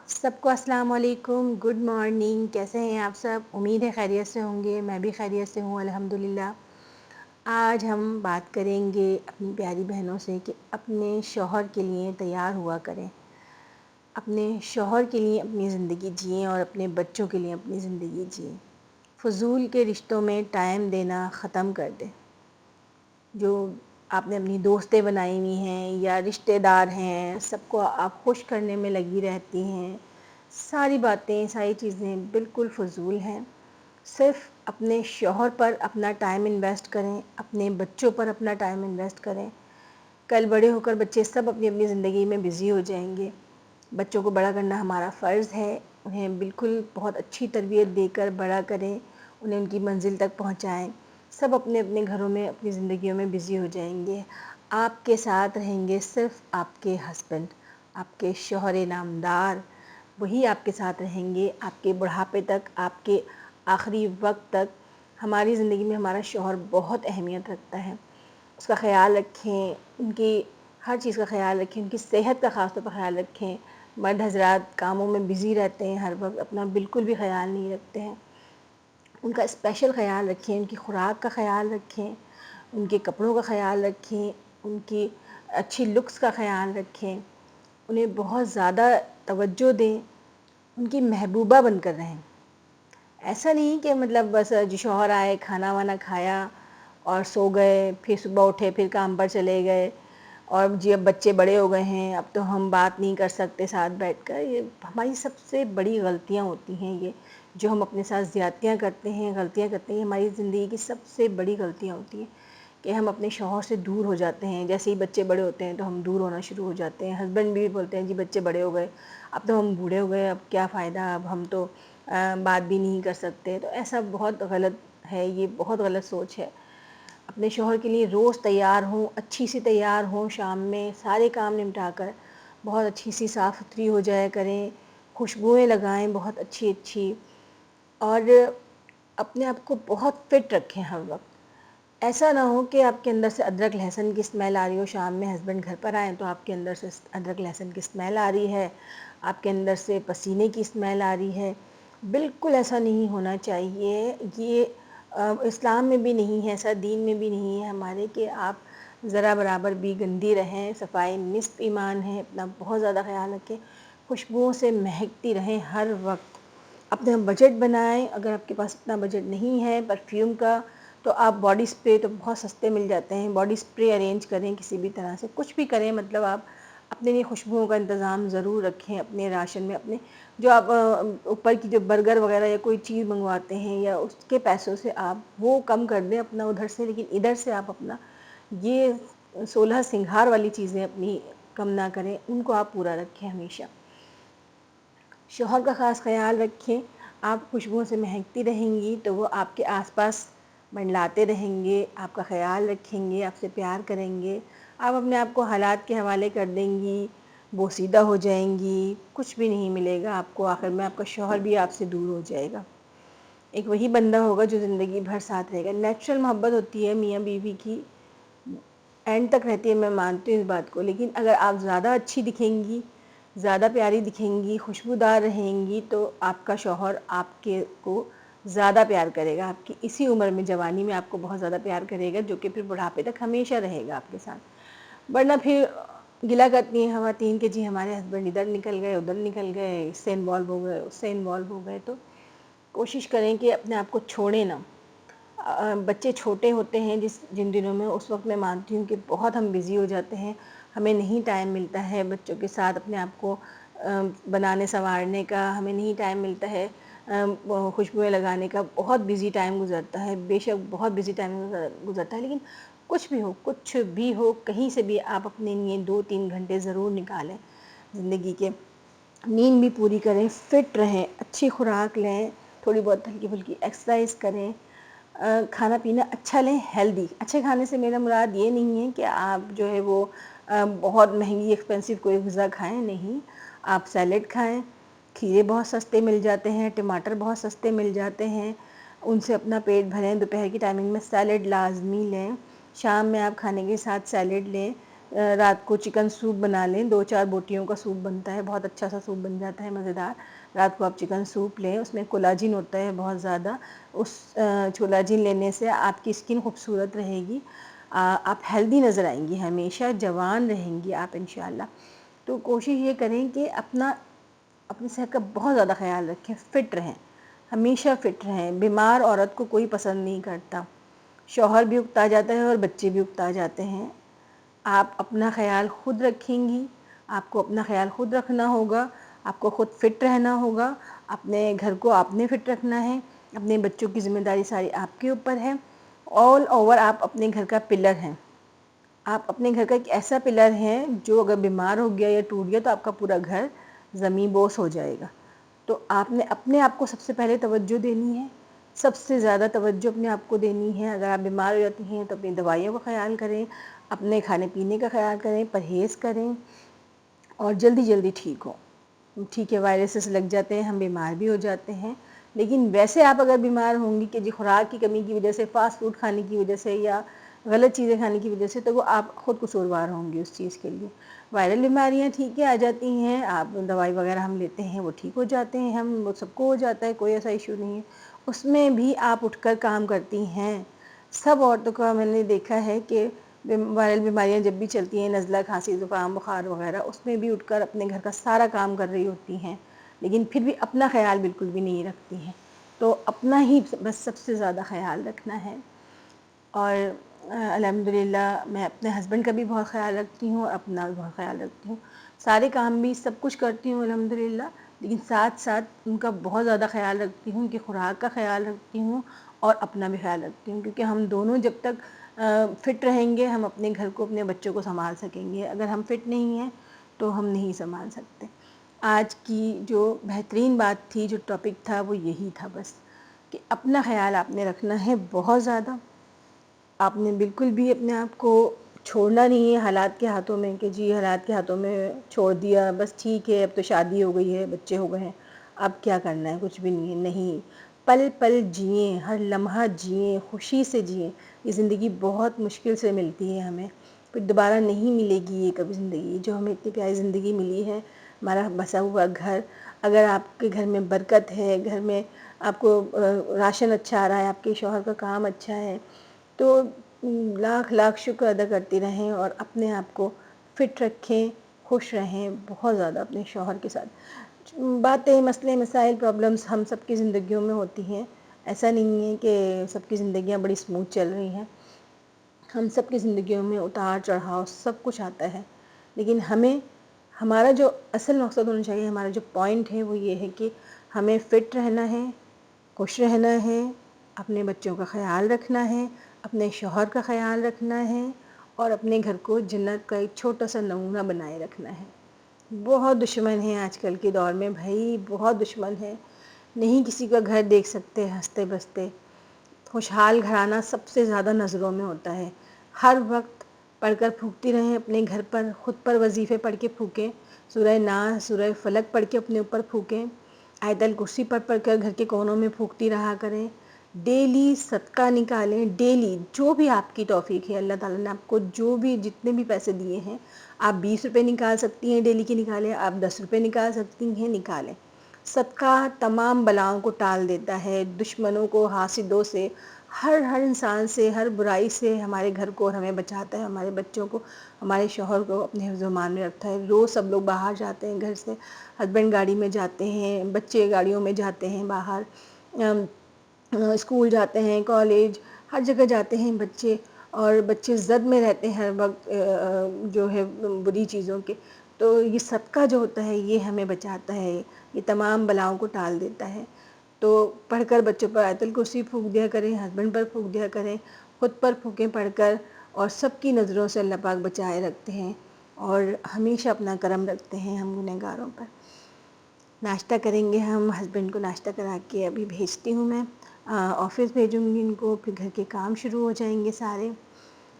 سب کو السلام علیکم، گڈ مارننگ. کیسے ہیں آپ سب؟ امید ہے خیریت سے ہوں گے. میں بھی خیریت سے ہوں الحمدللہ. آج ہم بات کریں گے اپنی پیاری بہنوں سے کہ اپنے شوہر کے لیے تیار ہوا کریں، اپنے شوہر کے لیے اپنی زندگی جئیں اور اپنے بچوں کے لیے اپنی زندگی جئیں. فضول کے رشتوں میں ٹائم دینا ختم کر دیں. جو آپ نے اپنی دوستیں بنائی ہوئی ہیں یا رشتہ دار ہیں، سب کو آپ خوش کرنے میں لگی رہتی ہیں. ساری باتیں، ساری چیزیں بالکل فضول ہیں. صرف اپنے شوہر پر اپنا ٹائم انویسٹ کریں، اپنے بچوں پر اپنا ٹائم انویسٹ کریں. کل بڑے ہو کر بچے سب اپنی اپنی زندگی میں بزی ہو جائیں گے. بچوں کو بڑا کرنا ہمارا فرض ہے. انہیں بالکل بہت اچھی تربیت دے کر بڑا کریں، انہیں ان کی منزل تک پہنچائیں. سب اپنے اپنے گھروں میں اپنی زندگیوں میں بزی ہو جائیں گے. آپ کے ساتھ رہیں گے صرف آپ کے ہسبینڈ، آپ کے شوہر نامدار. وہی آپ کے ساتھ رہیں گے آپ کے بڑھاپے تک، آپ کے آخری وقت تک. ہماری زندگی میں ہمارا شوہر بہت اہمیت رکھتا ہے. اس کا خیال رکھیں، ان کی ہر چیز کا خیال رکھیں، ان کی صحت کا خاص طور پر خیال رکھیں. مرد حضرات کاموں میں بزی رہتے ہیں، ہر وقت اپنا بالکل بھی خیال نہیں رکھتے ہیں. ان کا اسپیشل خیال رکھیں، ان کی خوراک کا خیال رکھیں، ان کے کپڑوں کا خیال رکھیں، ان کی اچھی لکس کا خیال رکھیں. انہیں بہت زیادہ توجہ دیں، ان کی محبوبہ بن کر رہیں. ایسا نہیں کہ مطلب بس شوہر آئے، کھانا وانا کھایا اور سو گئے، پھر صبح اٹھے پھر کام پر چلے گئے، اور جی اب بچے بڑے ہو گئے ہیں اب تو ہم بات نہیں کر سکتے ساتھ بیٹھ کر. یہ ہماری سب سے بڑی غلطیاں ہوتی ہیں. یہ جو ہم اپنے ساتھ زیادتیاں کرتے ہیں، غلطیاں کرتے ہیں، ہماری زندگی کی سب سے بڑی غلطیاں ہوتی ہیں کہ ہم اپنے شوہر سے دور ہو جاتے ہیں. جیسے ہی بچے بڑے ہوتے ہیں تو ہم دور ہونا شروع ہو جاتے ہیں. ہسبینڈ بھی بولتے ہیں جی بچے بڑے ہو گئے، اب تو ہم بوڑھے ہو گئے، اب کیا فائدہ، اب ہم تو بات بھی نہیں کر سکتے. تو ایسا بہت غلط ہے، یہ بہت غلط سوچ ہے. اپنے شوہر کے لیے روز تیار ہوں، اچھی سی تیار ہوں، شام میں سارے کام نمٹا کر بہت اچھی سی صاف ستھری ہو جایا کریں، خوشبوئیں لگائیں بہت اچھی اچھی، اور اپنے آپ کو بہت فٹ رکھیں ہر وقت. ایسا نہ ہو کہ آپ کے اندر سے ادرک لہسن کی اسمیل آ رہی ہو، شام میں ہسبینڈ گھر پر آئیں تو آپ کے اندر سے ادرک لہسن کی اسمیل آ رہی ہے، آپ کے اندر سے پسینے کی اسمیل آ رہی ہے. بالکل ایسا نہیں ہونا چاہیے. یہ اسلام میں بھی نہیں ہے، ایسا دین میں بھی نہیں ہے ہمارے کہ آپ ذرا برابر بھی گندی رہیں. صفائی نصف ایمان ہے. اپنا بہت زیادہ خیال رکھیں، خوشبوؤں سے مہکتی رہیں ہر وقت. اپنا بجٹ بنائیں. اگر آپ کے پاس اتنا بجٹ نہیں ہے پرفیوم کا تو آپ باڈی اسپرے تو بہت سستے مل جاتے ہیں، باڈی اسپرے ارینج کریں کسی بھی طرح سے، کچھ بھی کریں. مطلب آپ اپنے لیے خوشبوؤں کا انتظام ضرور رکھیں اپنے راشن میں. اپنے جو آپ اوپر کی جو برگر وغیرہ یا کوئی چیز منگواتے ہیں یا اس کے پیسوں سے آپ وہ کم کر دیں اپنا ادھر سے، لیکن ادھر سے آپ اپنا یہ 16 سنگھار والی چیزیں اپنی کم نہ کریں، ان کو آپ پورا رکھیں ہمیشہ. شوہر کا خاص خیال رکھیں. آپ خوشبوؤں سے مہکتی رہیں گی تو وہ آپ کے آس پاس منڈلاتے رہیں گے، آپ کا خیال رکھیں گے، آپ سے پیار کریں گے. آپ اپنے آپ کو حالات کے حوالے کر دیں گی، بوسیدہ ہو جائیں گی، کچھ بھی نہیں ملے گا آپ کو. آخر میں آپ کا شوہر بھی آپ سے دور ہو جائے گا. ایک وہی بندہ ہوگا جو زندگی بھر ساتھ رہے گا. نیچرل محبت ہوتی ہے میاں بیوی کی، اینڈ تک رہتی ہے، میں مانتی ہوں اس بات کو. لیکن اگر آپ زیادہ اچھی دکھیں گی، زیادہ پیاری دکھیں گی، خوشبودار رہیں گی تو آپ کا شوہر آپ کے کو زیادہ پیار کرے گا. آپ کی اسی عمر میں، جوانی میں آپ کو بہت زیادہ پیار کرے گا، جو کہ پھر بڑھاپے تک ہمیشہ رہے گا آپ کے ساتھ. ورنہ پھر گلا کرتی ہیں خواتین کہ جی ہمارے ہسبینڈ ادھر نکل گئے، ادھر نکل گئے، اس سے انوالو ہو گئے، اس سے انوالو ہو گئے. تو کوشش کریں کہ اپنے آپ کو چھوڑیں نا. بچے چھوٹے ہوتے ہیں جن دنوں میں، اس وقت میں مانتی ہوں کہ بہت ہم بزی ہو جاتے ہیں، ہمیں نہیں ٹائم ملتا ہے بچوں کے ساتھ اپنے آپ کو بنانے سنوارنے کا، ہمیں نہیں ٹائم ملتا ہے خوشبوئیں لگانے کا. بہت بزی ٹائم گزرتا ہے، بے شک بہت بزی ٹائم گزرتا ہے. لیکن کچھ بھی ہو کہیں سے بھی آپ اپنے لیے 2-3 گھنٹے ضرور نکالیں زندگی کے. نیند بھی پوری کریں، فٹ رہیں، اچھی خوراک لیں، تھوڑی بہت ہلکی پھلکی ایکسرسائز کریں، کھانا پینا اچھا لیں، ہیلدی. اچھے کھانے سے میرا مراد یہ نہیں ہے کہ آپ جو ہے وہ بہت مہنگی ایکسپینسو کوئی غذا کھائیں. نہیں، آپ سیلیڈ کھائیں. کھیرے بہت سستے مل جاتے ہیں، ٹماٹر بہت سستے مل جاتے ہیں، ان سے اپنا پیٹ بھریں. دوپہر کی ٹائمنگ میں سیلیڈ لازمی لیں. شام میں آپ کھانے کے ساتھ سیلیڈ لیں. رات کو چکن سوپ بنا لیں، 2-4 بوٹیوں کا سوپ بنتا ہے، بہت اچھا سا سوپ بن جاتا ہے مزیدار۔ رات کو آپ چکن سوپ لیں، اس میں کولاجن ہوتا ہے بہت زیادہ، اس کولاجن لینے سے آپ کی اسکن خوبصورت رہے گی، آپ ہیلدی نظر آئیں گی، ہمیشہ جوان رہیں گی آپ انشاءاللہ۔ تو کوشش یہ کریں کہ اپنی صحت کا بہت زیادہ خیال رکھیں، فٹ رہیں، ہمیشہ فٹ رہیں۔ بیمار عورت کو کوئی پسند نہیں کرتا، شوہر بھی اکتا جاتا ہے اور بچے بھی اکتا جاتے ہیں۔ آپ اپنا خیال خود رکھیں گی، آپ کو اپنا خیال خود رکھنا ہوگا، آپ کو خود فٹ رہنا ہوگا، اپنے گھر کو آپ نے فٹ رکھنا ہے، اپنے بچوں کی ذمہ داری ساری آپ کے اوپر ہے۔ آل اوور آپ اپنے گھر کا پلر ہیں، آپ اپنے گھر کا ایک ایسا پلر ہیں جو اگر بیمار ہو گیا یا ٹوٹ گیا تو آپ کا پورا گھر زمین بوس ہو جائے گا۔ تو آپ نے اپنے آپ کو سب سے پہلے توجہ دینی ہے، سب سے زیادہ توجہ اپنے آپ کو دینی ہے۔ اگر آپ بیمار ہو جاتی ہیں تو اپنی دوائیوں کا خیال کریں، اپنے کھانے پینے کا خیال کریں، پرہیز کریں اور جلدی جلدی ٹھیک ہوں۔ ٹھیک ہے، وائرسز لگ جاتے ہیں، ہم بیمار بھی ہو جاتے ہیں، لیکن ویسے آپ اگر بیمار ہوں گی کہ جی خوراک کی کمی کی وجہ سے، فاسٹ فوڈ کھانے کی وجہ سے یا غلط چیزیں کھانے کی وجہ سے، تو وہ آپ خود قصوروار ہوں گی اس چیز کے لیے۔ وائرل بیماریاں ٹھیک ہے آ جاتی ہیں، آپ دوائی وغیرہ ہم لیتے ہیں وہ ٹھیک ہو جاتے ہیں، وہ سب کو ہو جاتا ہے، کوئی ایسا ایشو نہیں ہے۔ اس میں بھی آپ اٹھ کر کام کرتی ہیں۔ سب عورتوں کا میں نے دیکھا ہے کہ وائرل بیماریاں جب بھی چلتی ہیں، نزلہ، کھانسی، زکام، بخار وغیرہ، اس میں بھی اٹھ کر اپنے گھر کا سارا کام کر رہی ہوتی ہیں، لیکن پھر بھی اپنا خیال بالکل بھی نہیں رکھتی ہیں۔ تو اپنا ہی بس سب سے زیادہ خیال رکھنا ہے۔ اور الحمدللہ میں اپنے ہسبینڈ کا بھی بہت خیال رکھتی ہوں اور اپنا بھی بہت خیال رکھتی ہوں، سارے کام بھی سب کچھ کرتی ہوں الحمدللہ، لیکن ساتھ ساتھ ان کا بہت زیادہ خیال رکھتی ہوں، کہ خوراک کا خیال رکھتی ہوں اور اپنا بھی خیال رکھتی ہوں، کیونکہ ہم دونوں جب تک فٹ رہیں گے ہم اپنے گھر کو، اپنے بچوں کو سنبھال سکیں گے۔ اگر ہم فٹ نہیں ہیں تو ہم نہیں سنبھال سکتے۔ آج کی جو بہترین بات تھی، جو ٹاپک تھا، وہ یہی تھا بس، کہ اپنا خیال آپ نے رکھنا ہے بہت زیادہ۔ آپ نے بالکل بھی اپنے آپ کو چھوڑنا نہیں ہے حالات کے ہاتھوں میں، کہ جی حالات کے ہاتھوں میں چھوڑ دیا، بس ٹھیک ہے اب تو شادی ہو گئی ہے، بچے ہو گئے ہیں، اب کیا کرنا ہے، کچھ بھی نہیں ہے۔ نہیں، پل پل جئیں، ہر لمحہ جئیں، خوشی سے جئیں۔ یہ زندگی بہت مشکل سے ملتی ہے ہمیں، پھر دوبارہ نہیں ملے گی یہ کبھی زندگی، جو ہمیں اتنی پیاری زندگی ملی ہے، ہمارا بسا ہوا گھر۔ اگر آپ کے گھر میں برکت ہے، گھر میں آپ کو راشن اچھا آ رہا ہے، آپ کے شوہر کا کام اچھا ہے، تو لاکھ لاکھ شکر ادا کرتی رہیں اور اپنے آپ کو فٹ رکھیں، خوش رہیں بہت زیادہ اپنے شوہر کے ساتھ۔ باتیں، مسئلے، مسائل، پرابلمز ہم سب کی زندگیوں میں ہوتی ہیں، ایسا نہیں ہے کہ سب کی زندگیاں بڑی سموتھ چل رہی ہیں، ہم سب کی زندگیوں میں اتار چڑھاؤ سب کچھ آتا ہے، لیکن ہمارا جو اصل مقصد ہونا چاہیے، ہمارا جو پوائنٹ ہے وہ یہ ہے کہ ہمیں فٹ رہنا ہے، خوش رہنا ہے، اپنے بچوں کا خیال رکھنا ہے، اپنے شوہر کا خیال رکھنا ہے اور اپنے گھر کو جنت کا ایک چھوٹا سا نمونہ بنائے رکھنا ہے۔ بہت دشمن ہیں آج کل کے دور میں بھائی، بہت دشمن ہیں، نہیں کسی کا گھر دیکھ سکتے ہنستے بستے۔ خوشحال گھرانہ سب سے زیادہ نظروں میں ہوتا ہے۔ ہر وقت پڑھ کر پھونکتی رہیں اپنے گھر پر، خود پر وظیفے پڑھ کے پھونکیں، سورہ ناس، سورہ فلق پڑھ کے اپنے اوپر پھونکیں، آیت الکرسی پڑھ کر گھر کے کونوں میں پھونکتی رہا کریں۔ ڈیلی صدقہ نکالیں، ڈیلی جو بھی آپ کی توفیق ہے، اللہ تعالیٰ نے آپ کو جو بھی جتنے بھی پیسے دیے ہیں، آپ 20 روپے نکال سکتی ہیں ڈیلی کے، نکالیں، آپ 10 روپے نکال سکتی ہیں، نکالیں۔ صدقہ تمام بلاؤں کو ٹال دیتا ہے، دشمنوں کو، حاسدوں سے، ہر انسان سے، ہر برائی سے ہمارے گھر کو اور ہمیں بچاتا ہے، ہمارے بچوں کو، ہمارے شوہر کو اپنے حفظ و امان میں رکھتا ہے۔ روز سب لوگ باہر جاتے ہیں گھر سے، ہسبینڈ گاڑی میں جاتے ہیں، بچے گاڑیوں میں جاتے ہیں باہر، اسکول جاتے ہیں، کالج، ہر جگہ جاتے ہیں بچے، اور بچے زد میں رہتے ہیں ہر وقت جو ہے بری چیزوں کے۔ تو یہ صدقہ جو ہوتا ہے یہ ہمیں بچاتا ہے، یہ تمام بلاؤں کو ٹال دیتا ہے۔ تو پڑھ کر بچوں پر آیت الکرسی پھونک دیا کریں، ہسبینڈ پر پھونک دیا کریں، خود پر پھونکیں پڑھ کر، اور سب کی نظروں سے اللہ پاک بچائے رکھتے ہیں اور ہمیشہ اپنا کرم رکھتے ہیں ہم گنہگاروں پر۔ ناشتہ کریں گے ہم، ہسبینڈ کو ناشتہ کرا کے ابھی بھیجتی ہوں میں، آفس بھیجوں گی ان کو، پھر گھر کے کام شروع ہو جائیں گے سارے۔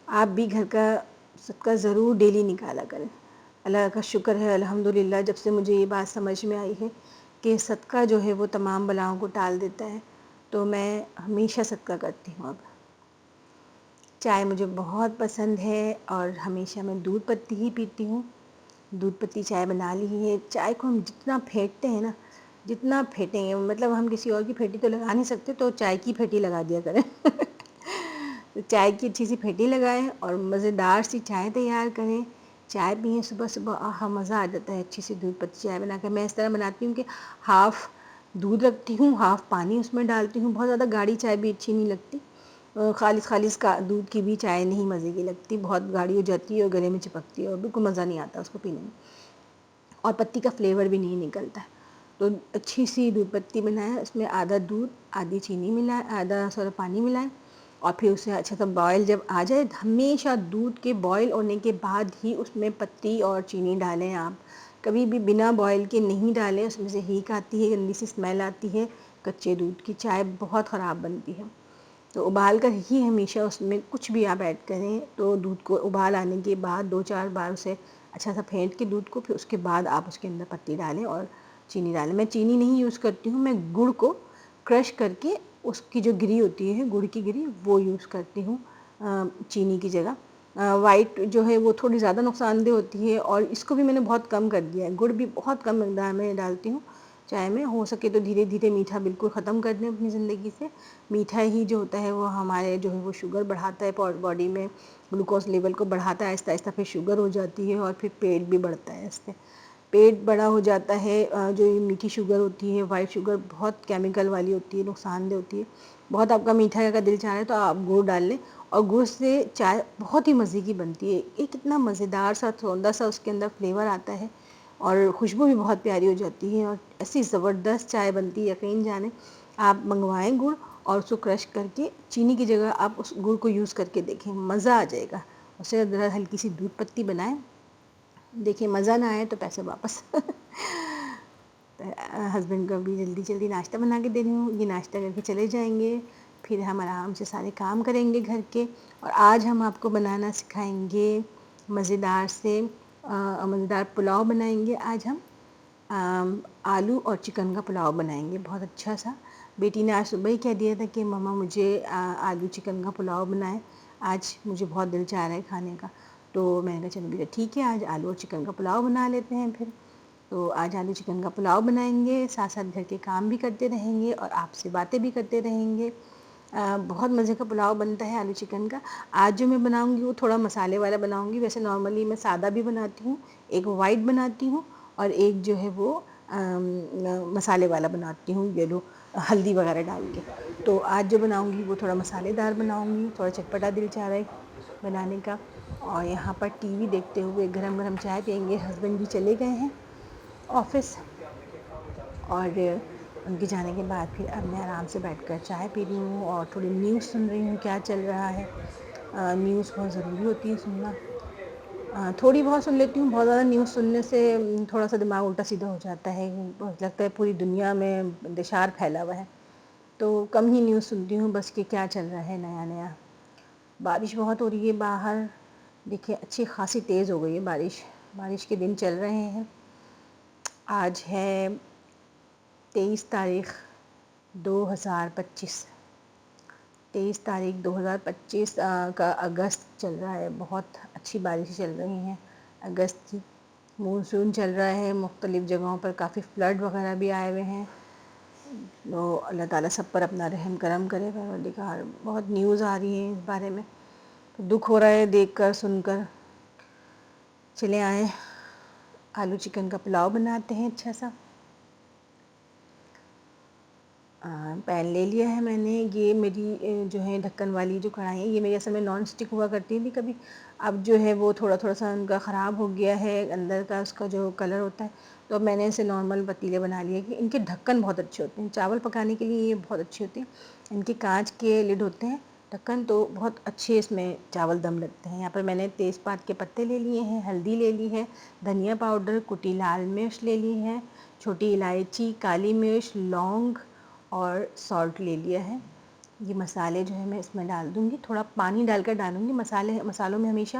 آپ بھی گھر کا صدقہ ضرور ڈیلی نکالا کریں۔ اللہ کا شکر ہے الحمدللہ، جب سے مجھے یہ بات سمجھ میں آئی ہے کہ صدقہ جو ہے وہ تمام بلاؤں کو ٹال دیتا ہے، تو میں ہمیشہ صدقہ کرتی ہوں اب۔ چائے مجھے بہت پسند ہے اور ہمیشہ میں دودھ پتی ہی پیتی ہوں. دودھ پتی چائے بنا لی ہے. چائے کو ہم جتنا پھینٹتے ہیں نا، جتنا پھینٹیں گے، مطلب ہم کسی اور کی پھیٹی تو لگا نہیں سکتے، تو چائے کی پھیٹی لگا دیا کریں. تو چائے کی اچھی سی پھیٹی لگائیں اور مزیدار سی چائے تیار کریں. چائے پئیں صبح صبح، آہا مزہ آ جاتا ہے اچھی سی دودھ پتی چائے بنا کر. میں اس طرح بناتی ہوں کہ ہاف دودھ رکھتی ہوں، ہاف پانی اس میں ڈالتی ہوں. بہت زیادہ گاڑھی چائے بھی اچھی نہیں لگتی. خالص خالص کا دودھ کی بھی چائے نہیں مزے کی لگتی، بہت گاڑھی ہو جاتی ہے اور گلے میں چپکتی ہے اور بالکل مزہ نہیں آتا اس کو پینے میں، اور پتی کا فلیور بھی نہیں نکلتا. تو اچھی سی دودھ پتی بنائیں، اس میں آدھا دودھ آدھی چینی ملائیں، آدھا سورا پانی ملائیں، اور پھر اسے اچھا سا بوائل جب آ جائے، ہمیشہ دودھ کے بوائل ہونے کے بعد ہی اس میں پتی اور چینی ڈالیں. آپ کبھی بھی بنا بوائل کے نہیں ڈالیں، اس میں سے ہیک آتی ہے، گندی سی اسمیل آتی ہے. کچے دودھ کی چائے بہت خراب بنتی ہے. تو ابال کر ہی ہمیشہ اس میں کچھ بھی آپ ایڈ کریں. تو دودھ کو ابال آنے کے بعد 2-4 بار اسے اچھا سا پھینٹ کے دودھ کو، پھر اس کے بعد آپ اس کے اندر پتی ڈالیں اور چینی ڈالیں. میں چینی نہیں یوز کرتی ہوں، میں گڑ کو کرش کر کے اس کی جو گری ہوتی ہے، گڑ کی گری، وہ یوز کرتی ہوں چینی کی جگہ. وائٹ جو ہے وہ تھوڑی زیادہ نقصان دہ ہوتی ہے، اور اس کو بھی میں نے بہت کم کر دیا ہے. گڑ بھی بہت کم مقدار میں ڈالتی ہوں چائے میں. ہو سکے تو دھیرے دھیرے میٹھا بالکل ختم کر دیں اپنی زندگی سے. میٹھا ہی جو ہوتا ہے وہ ہمارے جو ہے وہ شوگر بڑھاتا ہے باڈی میں، گلوکوز لیول کو بڑھاتا ہے آہستہ آہستہ، پھر شوگر ہو جاتی ہے اور پھر پیٹ بھی بڑھتا ہے اس سے. پیٹ بڑا ہو جاتا ہے. جو یہ میٹھی شوگر ہوتی ہے، وائٹ شوگر، بہت کیمیکل والی ہوتی ہے، نقصان دہ ہوتی ہے. بہت آپ کا میٹھا کا دل چاہ رہا ہے تو آپ گڑ ڈال لیں، اور گڑ سے چائے بہت ہی مزے کی بنتی ہے. ایک اتنا مزیدار سا سوندا سا اس کے اندر فلیور آتا ہے، اور خوشبو بھی بہت پیاری ہو جاتی ہے، اور ایسی زبردست چائے بنتی ہے یقین جانیں. آپ منگوائیں گڑ اور اس کو کرش کر کے، چینی کی جگہ آپ اس گڑ کو یوز کر کے دیکھیں، مزہ آ جائے گا. اسے ذرا ہلکی سی دودھ پتی بنائیں، دیکھیں مزہ نہ آئے تو پیسے واپس. ہسبینڈ کو بھی جلدی جلدی ناشتہ بنا کے دے رہی ہوں، یہ ناشتہ کر کے چلے جائیں گے، پھر ہم آرام سے سارے کام کریں گے گھر کے. اور آج ہم آپ کو بنانا سکھائیں گے مزیدار سے مزیدار پلاؤ بنائیں گے. آج ہم آلو اور چکن کا پلاؤ بنائیں گے بہت اچھا سا. بیٹی نے آج صبح ہی کہہ دیا تھا کہ مما مجھے آلو چکن کا پلاؤ بنائیں، آج مجھے بہت دل چاہ رہا ہے کھانے کا. تو میں نے کہا چلو بیٹا ٹھیک ہے، آج آلو اور چکن کا پلاؤ بنا لیتے ہیں پھر. تو آج آلو چکن کا پلاؤ بنائیں گے، ساتھ ساتھ گھر کے کام بھی کرتے رہیں گے اور آپ سے باتیں بھی کرتے رہیں گے. بہت مزے کا پلاؤ بنتا ہے آلو چکن کا. آج جو میں بناؤں گی وہ تھوڑا مسالے والا بناؤں گی. ویسے نارملی میں سادہ بھی بناتی ہوں، ایک وائٹ بناتی ہوں اور ایک جو ہے وہ مسالے والا بناتی ہوں، یلو ہلدی وغیرہ ڈال کے. تو آج جو بناؤں گی وہ تھوڑا مسالے دار بناؤں گی، تھوڑا چٹپٹا دل چاہ رہا ہے بنانے کا. اور یہاں پر ٹی وی دیکھتے ہوئے گرم گرم چائے پئیں گے. ہسبینڈ بھی چلے گئے ہیں آفس، اور ان کے جانے کے بعد پھر اب میں آرام سے بیٹھ کر چائے پی رہی ہوں اور تھوڑی نیوز سن رہی ہوں کیا چل رہا ہے. نیوز بہت ضروری ہوتی ہے سننا. تھوڑی بہت سن لیتی ہوں، بہت زیادہ نیوز سننے سے تھوڑا سا دماغ الٹا سیدھا ہو جاتا ہے، لگتا ہے پوری دنیا میں انتشار پھیلا ہوا ہے. تو کم ہی نیوز سنتی ہوں، بس کہ کیا چل رہا ہے نیا نیا. بارش بہت ہو رہی ہے باہر، دیکھیے اچھی خاصی تیز ہو گئی ہے بارش. بارش کے دن چل رہے ہیں. آج ہے 23 تاریخ 2025، 23 تاریخ 2025 کا اگست چل رہا ہے. بہت اچھی بارشیں چل رہی ہیں اگست کی. مونسون چل رہا ہے، مختلف جگہوں پر کافی فلڈ وغیرہ بھی آئے ہوئے ہیں. تو اللہ تعالیٰ سب پر اپنا رحم کرم کرے پروردگار. بہت نیوز آ رہی ہیں اس بارے میں، دکھ ہو رہا ہے دیکھ کر سن کر. چلے آئیں آلو چکن کا پلاؤ بناتے ہیں اچھا سا. پین لے لیا ہے میں نے. یہ میری جو ہے ڈھکن والی جو کڑھائی ہے، یہ میری اصل میں نان اسٹک ہوا کرتی تھی کبھی. اب جو ہے وہ تھوڑا تھوڑا سا ان کا خراب ہو گیا ہے اندر کا اس کا جو کلر ہوتا ہے. تو اب میں نے اسے نارمل پتیلے بنا لیے کہ ان کے ڈھکن بہت اچھے ہوتے ہیں، چاول پکانے کے لیے یہ بہت اچھے ہوتے ہیں. ان کے کانچ کے لڈ ہوتے ہیں ڈھکن، تو بہت اچھے اس میں چاول دم لگتے ہیں. یہاں پر میں نے تیز پات کے پتے لے لیے ہیں، ہلدی لے لی ہے، دھنیا پاؤڈر، کٹی لال مرچ لے لی ہے، چھوٹی الائچی، کالی مرچ، لونگ اور سالٹ لے لیا ہے. یہ مسالے جو ہے میں اس میں ڈال دوں گی، تھوڑا پانی ڈال کر ڈالوں گی. مسالوں میں ہمیشہ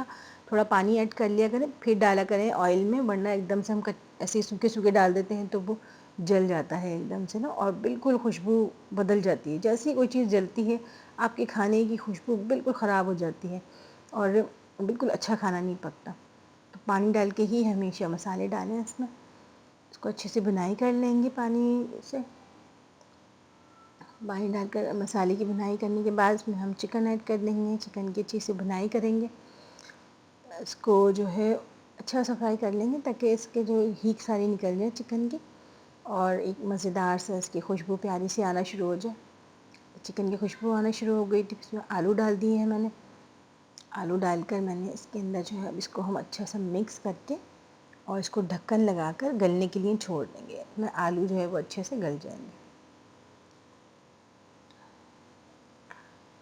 تھوڑا پانی ایڈ کر لیا کریں، پھر ڈالا کریں آئل میں، ورنہ ایک دم سے ہم ایسے سوکھے سوکھے ڈال دیتے ہیں تو وہ جل جاتا ہے ایک دم سے نا، اور بالکل خوشبو بدل جاتی ہے. جیسے ہی کوئی چیز جلتی ہے آپ کے کھانے کی خوشبو بالکل خراب ہو جاتی ہے اور بالکل اچھا کھانا نہیں پکتا۔ تو پانی ڈال کے ہی ہمیشہ مسالے ڈالیں اس میں، اس کو اچھے سے بھنائی کر لیں گے پانی سے۔ پانی ڈال کر مسالے کی بھنائی کرنے کے بعد اس میں ہم چکن ایڈ کر دیں گے، چکن کی اچھے سے بھنائی کریں گے، اس کو جو ہے اچھا سا فرائی کر لیں گے تاکہ اس کے جو ہیٹ ساری نکل جائے چکن کی، اور ایک مزیدار سے اس کی خوشبو پیاری سی آنا شروع ہو جائے۔ چکن کی خوشبو آنا شروع ہو گئی تو اس میں آلو ڈال دیے ہیں میں نے، آلو ڈال کر میں نے اس کے اندر جو ہے اب اس کو ہم اچھا سا مکس کر کے اور اس کو ڈھکن لگا کر گلنے کے لیے چھوڑ دیں گے، اس میں آلو جو ہے وہ اچھے سے گل جائیں گے۔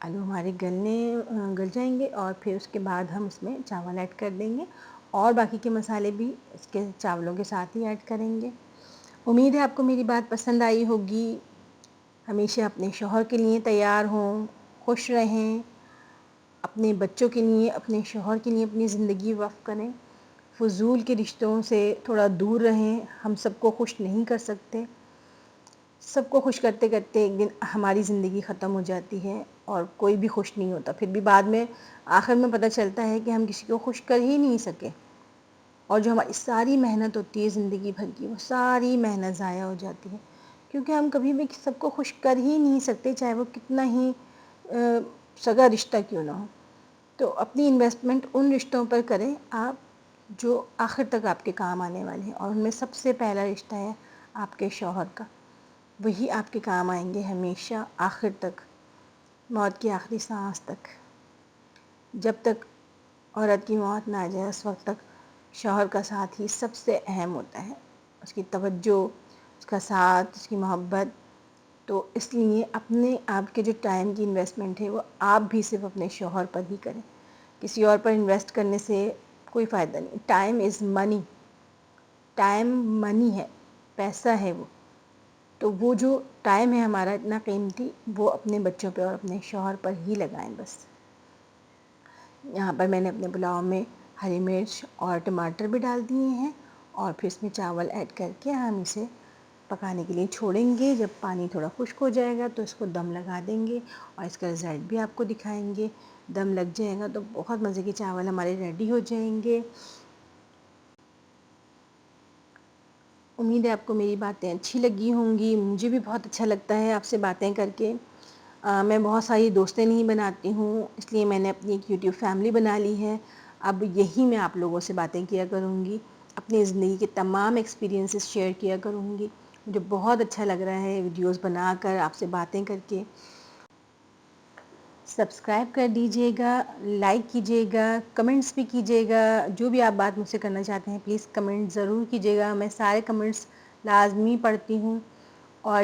آلو ہمارے گل جائیں گے اور پھر اس کے بعد ہم اس میں چاول ایڈ کر دیں گے اور باقی کے مسالے بھی اس کے چاولوں کے ساتھ ہی ایڈ کریں گے۔ امید ہے آپ کو میری بات پسند آئی ہوگی۔ ہمیشہ اپنے شوہر کے لیے تیار ہوں، خوش رہیں، اپنے بچوں کے لیے، اپنے شوہر کے لیے اپنی زندگی وقف کریں، فضول کے رشتوں سے تھوڑا دور رہیں۔ ہم سب کو خوش نہیں کر سکتے، سب کو خوش کرتے کرتے ایک دن ہماری زندگی ختم ہو جاتی ہے اور کوئی بھی خوش نہیں ہوتا، پھر بھی بعد میں آخر میں پتہ چلتا ہے کہ ہم کسی کو خوش کر ہی نہیں سکے، اور جو ہماری ساری محنت ہوتی ہے زندگی بھر کی، وہ ساری محنت ضائع ہو جاتی ہے، کیونکہ ہم کبھی بھی سب کو خوش کر ہی نہیں سکتے، چاہے وہ کتنا ہی سگا رشتہ کیوں نہ ہو۔ تو اپنی انویسٹمنٹ ان رشتوں پر کریں آپ جو آخر تک آپ کے کام آنے والے ہیں، اور ان میں سب سے پہلا رشتہ ہے آپ کے شوہر کا، وہی آپ کے کام آئیں گے ہمیشہ آخر تک، موت کی آخری سانس تک۔ جب تک عورت کی موت نہ آ جائے اس وقت تک شوہر کا ساتھ ہی سب سے اہم ہوتا ہے، اس کی توجہ، اس کا ساتھ، اس کی محبت۔ تو اس لیے اپنے آپ کے جو ٹائم کی انویسٹمنٹ ہے وہ آپ بھی صرف اپنے شوہر پر ہی کریں، کسی اور پر انویسٹ کرنے سے کوئی فائدہ نہیں۔ Time is money, time money ہے، پیسہ ہے وہ، تو وہ جو ٹائم ہے ہمارا اتنا قیمتی، وہ اپنے بچوں پہ اور اپنے شوہر پر ہی لگائیں بس۔ یہاں پر میں نے اپنے پلاؤ میں ہری مرچ اور ٹماٹر بھی ڈال دیے ہیں، اور پھر اس میں چاول ایڈ کر کے ہم اسے پکانے کے لیے چھوڑیں گے۔ جب پانی تھوڑا خشک ہو جائے گا تو اس کو دم لگا دیں گے، اور اس کا رزلٹ بھی آپ کو دکھائیں گے۔ دم لگ جائے گا تو بہت مزے کے چاول ہمارے ریڈی ہو جائیں گے۔ امید ہے آپ کو میری باتیں اچھی لگی ہوں گی، مجھے بھی بہت اچھا لگتا ہے آپ سے باتیں کر کے۔ میں بہت ساری دوستیں نہیں بناتی ہوں، اس لیے میں نے اپنی ایک یوٹیوب فیملی بنا لی ہے۔ اب یہی میں آپ لوگوں سے باتیں کیا کروں گی، اپنی زندگی کے تمام ایکسپیرینسز شیئر کیا کروں گی۔ مجھے بہت اچھا لگ رہا ہے ویڈیوز بنا کر، آپ سے باتیں کر کے۔ سبسکرائب کر دیجیے گا، لائک کیجیے گا، کمنٹس بھی کیجیے گا، جو بھی آپ بات مجھ سے کرنا چاہتے ہیں پلیز کمنٹ ضرور کیجیے گا، میں سارے کمنٹس لازمی پڑھتی ہوں۔ اور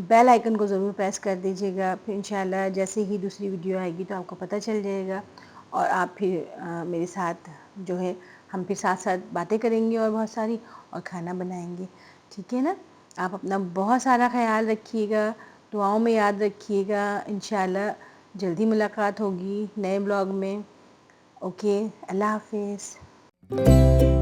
بیل آئیکن کو ضرور پریس کر دیجیے گا، پھر انشاءاللہ جیسے ہی دوسری ویڈیو آئے گی تو آپ کو پتہ چل جائے گا، اور آپ پھر میرے ساتھ جو ہے ہم پھر ساتھ ساتھ باتیں کریں گے اور بہت ساری، اور کھانا بنائیں گے، ٹھیک ہے نا؟ آپ اپنا بہت سارا خیال رکھیے گا، دعاؤں میں یاد رکھیے گا، انشاءاللہ جلدی ملاقات ہوگی نئے بلاگ میں۔ اوکے، اللہ حافظ۔